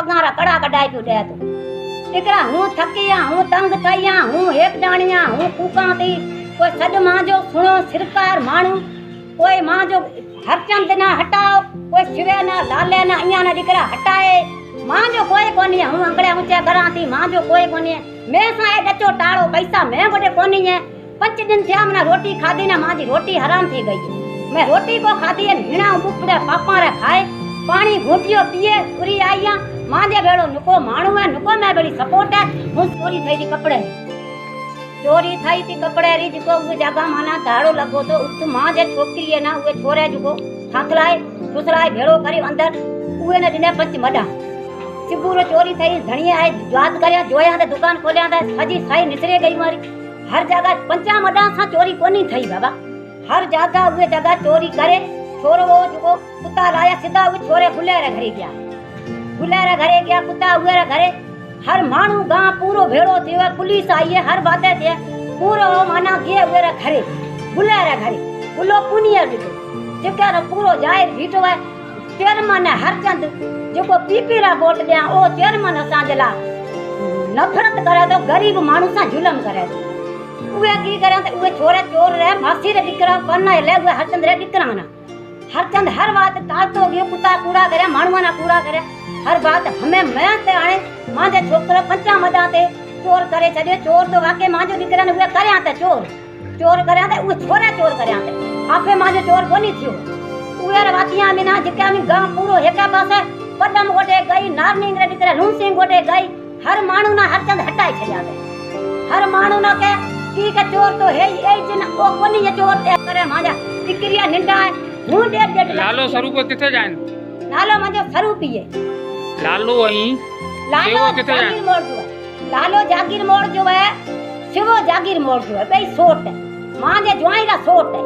पगार कड़ा कढाई पियो ॾे तो टिकरा हूं थकिया हूं तंग थईया हूं एक जानिया हूं कूका थी कोई सद मां जो सुनो सिरकार मानू कोई मां जो हरचंद ना हटाओ कोई शिवे ना लाले ना इया ना टिकरा हटाए मां जो कोई कोनी हूं अंगड़े ऊंचे करा थी मां जो कोई कोनी मैं सा ए डचो टाड़ो पैसा मैं गोटे कोनी है 5 दिन थिया मना रोटी खादी ना मां जी रोटी हराम थी गई मैं रोटी को खादी है हिणा बुपड़े पापा रे खाए पानी घूटियो पिए पूरी आईया मां जे बेड़ो नुको माणू है नुको मैं बड़ी सपोर्ट है हूं चोरी थई थी कपड़े चोरी थई थी कपड़े री जको उ जगह माना धाड़ो लगो तो उत मां जे छोकरी है ना उए छोरे जको थाथलाए फुसलाए भेड़ो करी अंदर उए ने दिने 5 मडा सिबूरो चोरी थई धणिया है याद करया जोया ते दुकान खोलिया ते सजी साई निसरे गई मारी हर जगह 5 मडा सा चोरी कोनी थई बाबा हर जगह उए जगह चोरी करे छोरो वो जो कुत्ता लाया सीधा वो छोरे खुले रे घरे गया कुत्ता उए रे घरे हर मानू गांव पूरो भेड़ो थियो पुलिस आई है हर बातें थे पूरो माना गे उए रे घरे खुले रे घरे बुलो पुनिया दितो जेका रे पूरो जाहिर भीटो है चेयरमैन हरचंद जो पीपी रा वोट दिया ओ चेयरमैन असा जला नफरत करे तो गरीब मानू सा जुलम करे उए की करे तो उए छोरे चोर रे मासी रे दिकरा पन्ना ले उए हरचंद रे दिकरा ना हरचंद हर बात टालतो गयो कुत्ता कूड़ा करे मानवा ना कूड़ा करे हर बात हमें मैं ते आणे मां जे छोकरा 5 मदा ते चोर करे छडे चोर तो वाके मां जो दिकरा ने उए करया ते चोर करया ते उए छोरे चोर करया ते आपे मां जो चोर कोनी थियो उए रे वातिया में ना जका में गांव पूरो एका पासे पडम गोटे गई नारनिंग रे दिकरा लूम सिंह गोटे गई हर मानू ना हरचंद हटाई छड्या ते हर मानू ना के की के चोर तो है ए जन ओ कोनी ये चोर ते करे माजा दिकरिया निंदा हूं डेढ़ लालो स्वरूप किथे जान लालो माजो स्वरूप ही है लालो आई लालो जागीर मोड़ जो है लालो जागीर मोड़ जो है शिवो जागीर मोड़ जो है बई सोट है मां जे ज्वाई रा सोट है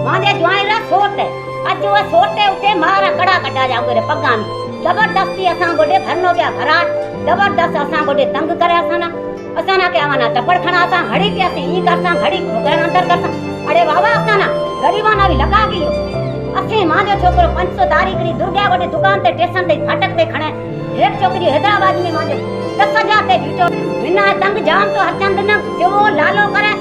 मां जे ज्वाई रा सोट है आज वो सोटे उते मारा कड़ा कटा जाऊ रे पगान जबरदस्ती असा गोडे भरनो गया भराट जबरदस्त असा गोडे तंग करे असा ना के आवाना टपड़ खणा असा घड़ी के असी ई करसा घड़ी ठोकर अंदर करसा अरे बाबा असा ना गरीबाना भी लगा गयो असे मां जो छोकरो 500 तारीखरी दुर्गा गोडे दुकान ते स्टेशन ते फाटक ते खणे एक छोकरी हैदराबाद में मां जो 10,000 ते बीटो बिना तंग जाम तो हरचंद न जो लालो करे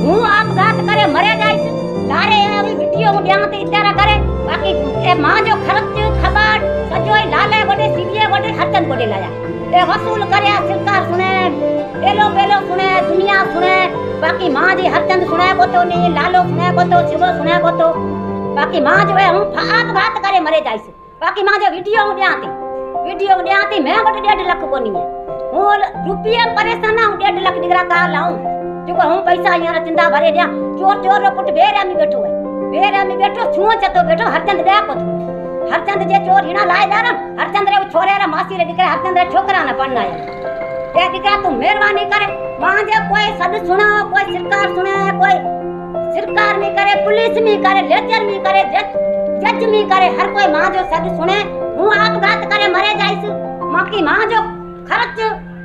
हूं आपघात करे मरे जाइस लारे अभी वीडियो मु दिया ते इतारा करे बाकी ए मां जो खर्च खबर सजोई लाले गोडे सीबीए गोडे हरचंद गोडे लाया ए वसूल करे सरकार सुने एलो बेलो सुने दुनिया सुने बाकी मां जी हरचंद सुने को तो नहीं लालो सुने को तो शिव सुने को तो बाकी मां जो है हूं आपघात करे मरे जाइस बाकी मां जो वीडियो मु दिया ती मैं गोडे 1.5 लाख कोनी है हूं रुपया परेशान ना 1.5 लाख दिगरा का लाऊं जो हूं पैसा यार चिंता भरे दिया चोर रो पुट बेरा में बैठो है बेरा में बैठो छुओ चतो बैठो हरचंद दे को हरचंद जे चोर हिना लाए दार हरचंद रे छोरे रे मासी रे दिकरा हरचंद रे छोकरा ना पढ़ना है ए दिकरा तू मेहरबानी करे मां जे कोई सद सुना कोई सरकार सुने कोई सरकार में करे पुलिस में करे लेजर में करे जज में करे हर कोई मां जो सद सुने हूं आपघात करे मरे जाइस मां की मां जो खर्च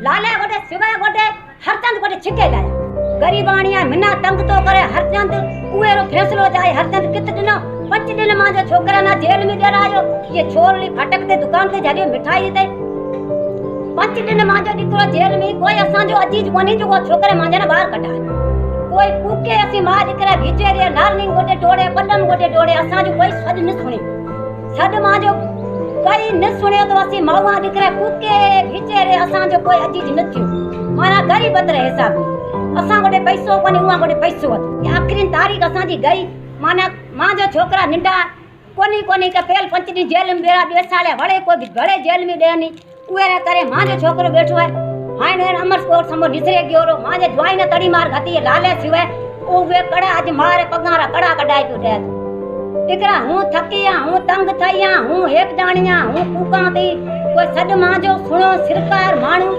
लाले गोडे सिवाय गोडे हरचंद गोडे छिके लाया गरीबानिया मिना तंग तो करे हरचंद उए रो फैसलो जाए हरचंद कित दिनो 5 दिन मां जो छोकरा ना जेल में डेरायो ये छोरली फटक ते दुकान ते जारियो मिठाई दे 5 दिन मां जो निकलो जेल में कोई असा जो अजीज कोनी जो छोकरे मां जना बाहर कढा कोई कुके असी मां दिकरा भीचे रे नारनिंग गोटे टोड़े पडम गोटे टोड़े असा जो कोई सद न सुनी सद मां जो कई न सुने तो असी मावा दिकरा कुके भीचे रे असा जो कोई अजीज न थियो माना गरीब रे हिसाब असा गोटे पैसो कोनी उहा गोटे पैसो आखिरी तारीख असा जी गई माना मां जो छोकरा निंडा कोनी के पेल 5 दिन जेल में बेरा 2 साल वड़े कोई भी बड़े जेल में देनी उए रे करे मां जो छोकरो बैठो है हाय ने अमरकोट समो निसरे गयो रो मां जे ज्वाई ने तड़ी मार घती लाले सिवे ओ वे कड़ा आज मारे पगारा कड़ा कढाई तो दे दिकरा हूं थकिया हूं तंग थईया हूं एक जानिया हूं कूका थी कोई सद मां जो सुनो सिरकार मानू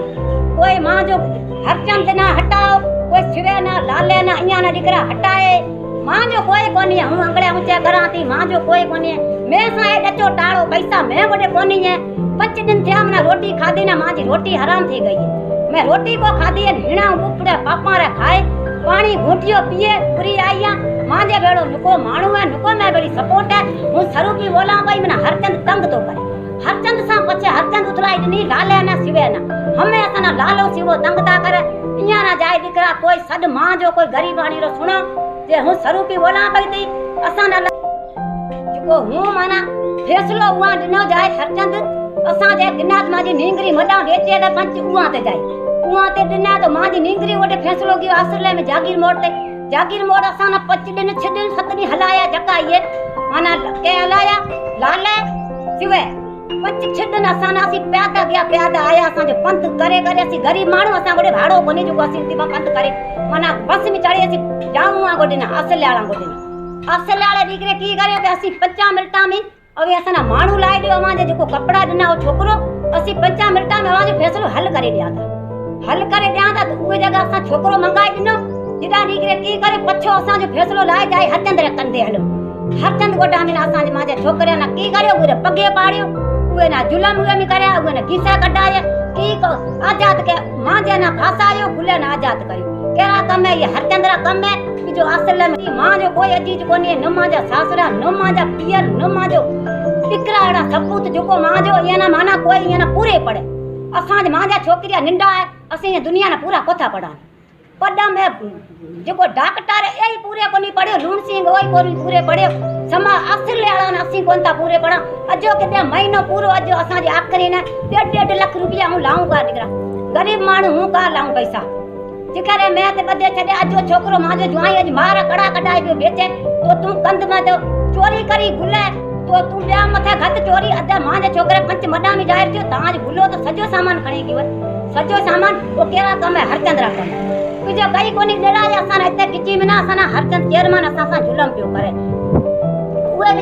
कोई मां जो हरचंद ना हटाओ कोई शिवे ना लाले ना इया ना दिकरा हटाए मां जो कोई कोनी हूं अंगड़े ऊंचे करा थी मां जो कोई कोनी मैं सा ए डचो टाड़ो पैसा मैं गोटे कोनी है 5 दिन थिया मना रोटी खादी ना मां जी रोटी हराम थी गई मैं रोटी को खादी है हिणा बुपड़े पापा रे खाए पानी घूटियो पिए पूरी आईया मां जे बेड़ो नुको मानू है नुको मैं बड़ी सपोर्ट है हूं स्वरूपी बोला भाई मना हरचंद तंग तो करे हरचंद सा पछे हरचंद उथलाई नी लाले ना सिवे ना हमें असाना लालो सिवो तंग ता करे इया ना जाए दिकरा कोई सद मां जो कोई गरीबाणी रो सुनो जे हूं स्वरूपी बोला पई थी असाना जो हूं माना फैसलो उआ दिनो जाए हरचंद असा जे गिनात माजी नींगरी मडा बेचे दे पंच उआ ते जाए उआ ते दिना तो माजी नींगरी ओटे फैसलो कियो असरले में जागीर मोड़ असाना 5 दिन 6 दिन 7 दिन हलाया जका ये माना के हलाया लाले सिवे 5 6 दिन असाना सी प्यादा गया प्यादा आया असा जो पंथ करे असी गरीब माणू असा गोडे भाड़ो कोनी जो असी ती पंथ करे माना बस में चढ़े असी जाऊं आ गोडे ना असल्याला गोडे असल्याले दीकरे की करे ते असी 5 मिनटा में अवे असाना माणू लाए दियो माजे जो कपड़ा दिना ओ छोकरो असी 5 मिनटा में आवाज फैसलो हल करे दिया था तो उहे जगह असा छोकरो मंगाई दिनो जिदा दीकरे की करे पछो असा जो फैसलो लाए जाए हरचंद रे कंदे हलो हरचंद गोडा में असा माजे छोकरे ना की करे उरे पगे पाड़ियो उहे ना जुलम उहे में करया उहे ना गीसा कढाया की को आजाद के माजे ना फासायो गुले ना आजाद करियो केरा कम है ये हरचंद रा कम है कि जो असल में मां जो कोई अजीज कोनी न माजा सासरा न माजा पियर न माजो दिकरा एड़ा सपूत जो मां जो ये ना माना कोई ये ना पूरे पड़े असा माजा छोकरिया निंडा है असी दुनिया ना पूरा कोथा पढ़ा पढ़ा में जो डॉक्टर यही पूरे कोनी पढ़ियो लूण सिंह ओई कोनी पूरे पढ़ियो समा असर लेला ना असी कोनता पूरे पढ़ा अजो के महीनो पूरो अजो असा जे आखरी ने 1.5 लाख रुपया हूं लाऊं का दिकरा गरीब माणू हूं का लाऊं पैसा जिकरे मैं ते बदे छडे अजो छोकरो माजो जुआई अज मारा कड़ा कडाई पे बेचे तो तू कंद में तो चोरी करी गुले तो तू ब्या मथे घट चोरी अदा मां जे छोकरे पंच मडा में जाए थियो ताज भूलो तो सजो सामान खणी गयो सजो सामान वो केरा कम है हरचंद रा कम जो कई कोनी देला असा इते किची में ना असा हरचंद चेयरमैन असा जुलम पियो करे उहे